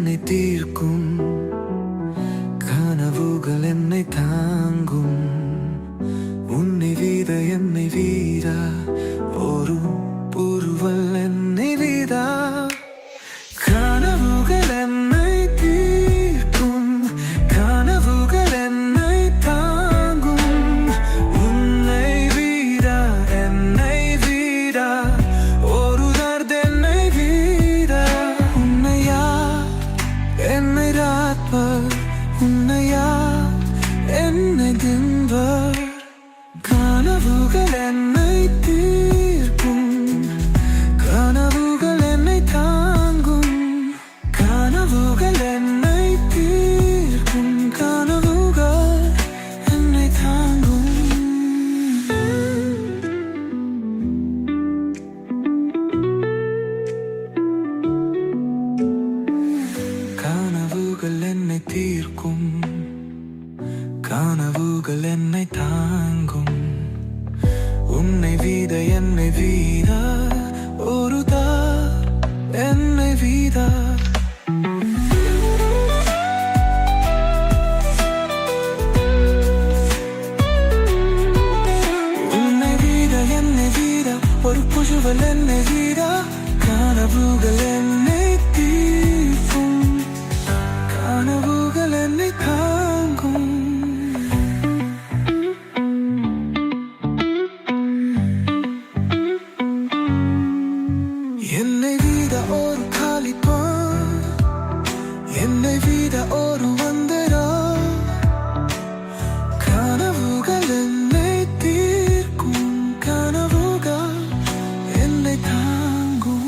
என்னை தீர்க்கும், கனவுகள் என்னை தாங்கும். உன்னை வீத என்னை வீரா, ஒரு புருவல் என்னை வீதா. கனவுகள் என்னை தீர்க்கும், கனவுகள் என்னை தாங்கும். உன்னை வீரா என்னை வீரா, ஒரு தர்த் என்னை வீரா. உன்னையா என்னை ராத்பர், உன்னையா என்னை தின்பர். கனவுகள் என்னை தீர்க்கும், கனவுகள் என்னை தாங்கும். கனவுகள் என்னை தீர்க்கும், கனவுகள் என்னை தாங்கும். கனவுகள் என்னை தீர்க்கும், கனவுகள் என்னை தாங்கும். உன்னை வீத என்னை வீரா, ஒரு என்னை வீதா. உன்னை வீத என்னை வீரா, ஒரு புழுவல் என்னை வீரா. கனவுகள் என்னை தீர்க்கும், கனவுகள் என்னை தாங்கும். என்னை வீத ஒரு காலிப்பான், என்னை வீத ஒரு வந்தரா. கனவுகள் என்னை தீர்க்கும், கனவுகள் என்னை தாங்கும்.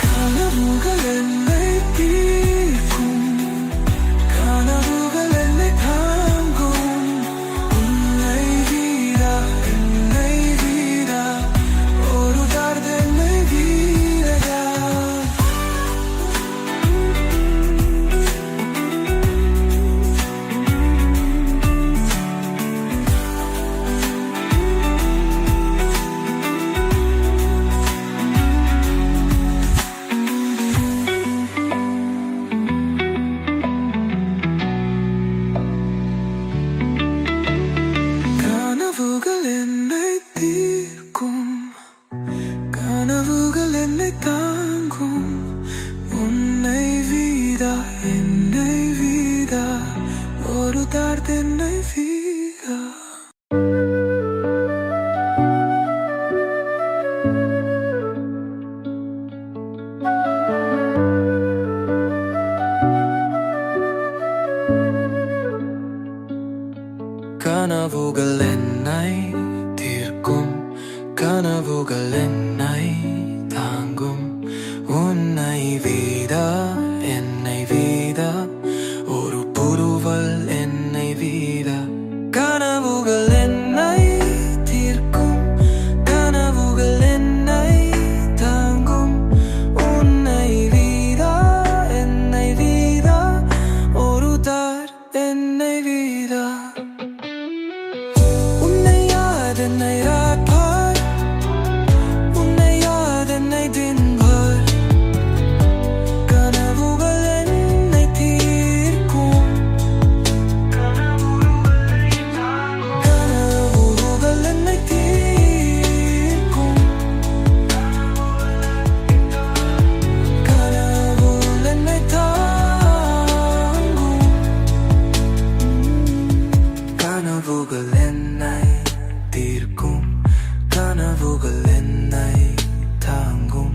கனவுகள் என்னை தீர்க்கும், கனவுகள் என்னை தாங்கும். உன்னை வீரா என்னை வீரா, ஒரு தர்த் என்னை வீரா. கனவுகள் என்னை தீர்க்கும், கனவுகள் என்னை தாங்கும். உன்னை வீதா என்னை வீதா, ஒரு தர்த் என்னை வீரா. கனவுகள் என்னை தீர்க்கும், கனவுகள் என்னை தாங்கும். உன்னை வீதா என்னை வீதா, ஒரு புருவல் என்னை வீதா. கனவுகள் என்னை தீர்க்கும், கனவுகள் என்னை தாங்கும். உன்னை வீதா என்னை வீதா, ஒரு தர்த் என்னை வீதா. உன்னை யார் என்னை ராத்பார், உன்னை யார் என்னை தின்பர். கனவுகள் என்னை தீர்க்கும், கனவுகள் என்னை தீர்க்கும். கனவுகள் என்னை தாங்கும். கனவுகள் என்னை தீர்க்கும், கனவுகள் என்னை தாங்கும்.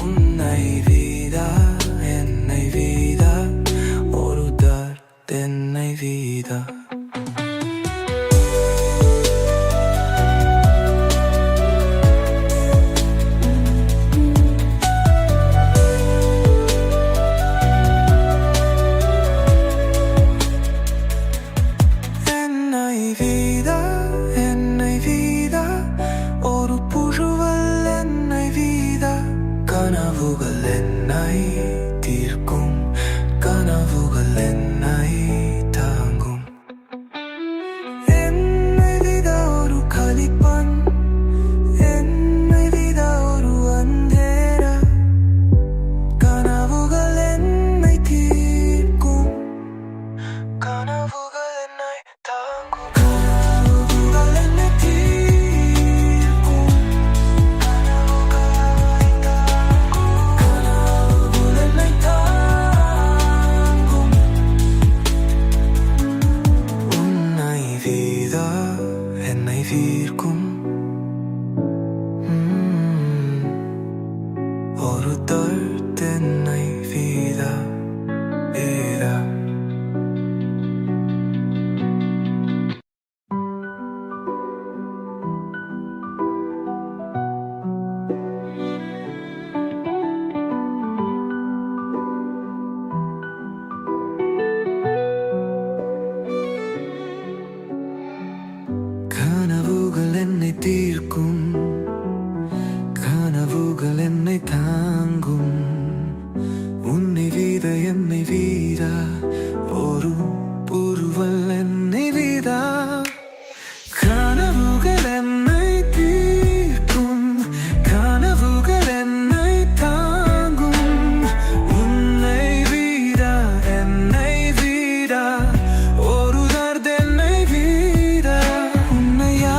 உன்னை வீதா என்னை வீதா, ஒரு தர்த் என்னை வீதா. என்னை வீதா என்னை வீதா, ஒரு புழுவல் என்னை வீதா. கனவுகள் என்னை தீர்க்கும், கனவுகள் என்னை தாங்கும். என்னை வீதா ஒரு காலிப்பான், என்னை வீதா ஒரு அந்தேரா. ஒரு தர்த் என்னை வீதா வீதா கனவுகள் என்னை தீர்க்கும், கனவுகள் என்னை தாங்கும். உன்னை வீத என்னை வீதா, ஒரு புருவல் என்னை வீதா. கனவுகள் என்னை தீர்க்கும், கனவுகள் என்னை தாங்கும். உன்னை வீதா என்னை வீதா, ஒரு தர்த் என்னை வீதா. உன்னையா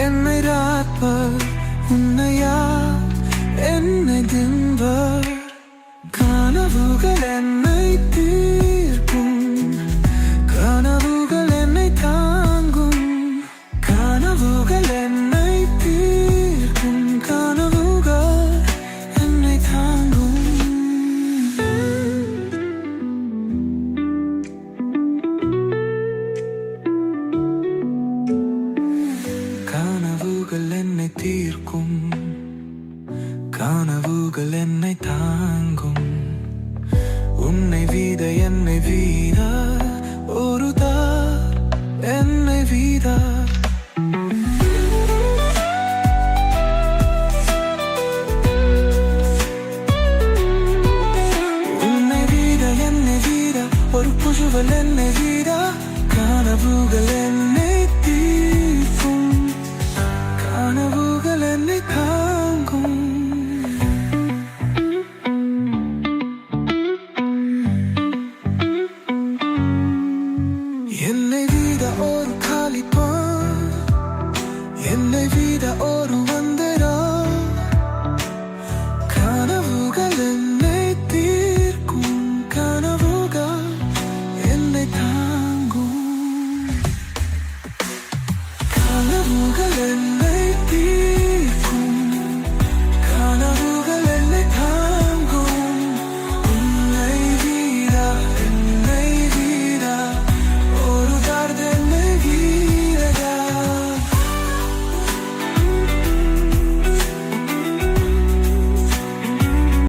என்னை ராத்பர், உன்னையா என்னை தின்பர். கனவுகள் என்னை தீர்க்கும், கனவுகள் என்னை தாங்கும். கனவுகள் என்னை தீர்க்கும், கனவுகள் என்னை தாங்கும். கனவுகள் என்னை தீர்க்கும், கனவுகள் என்னை தாங்கும். உன்னை வீத என்னை வீதா, ஒரு தர்த் என்னை வீதா. உன்னை வீத என்னை வீதா, ஒரு புழுவல் என்னை வீதா.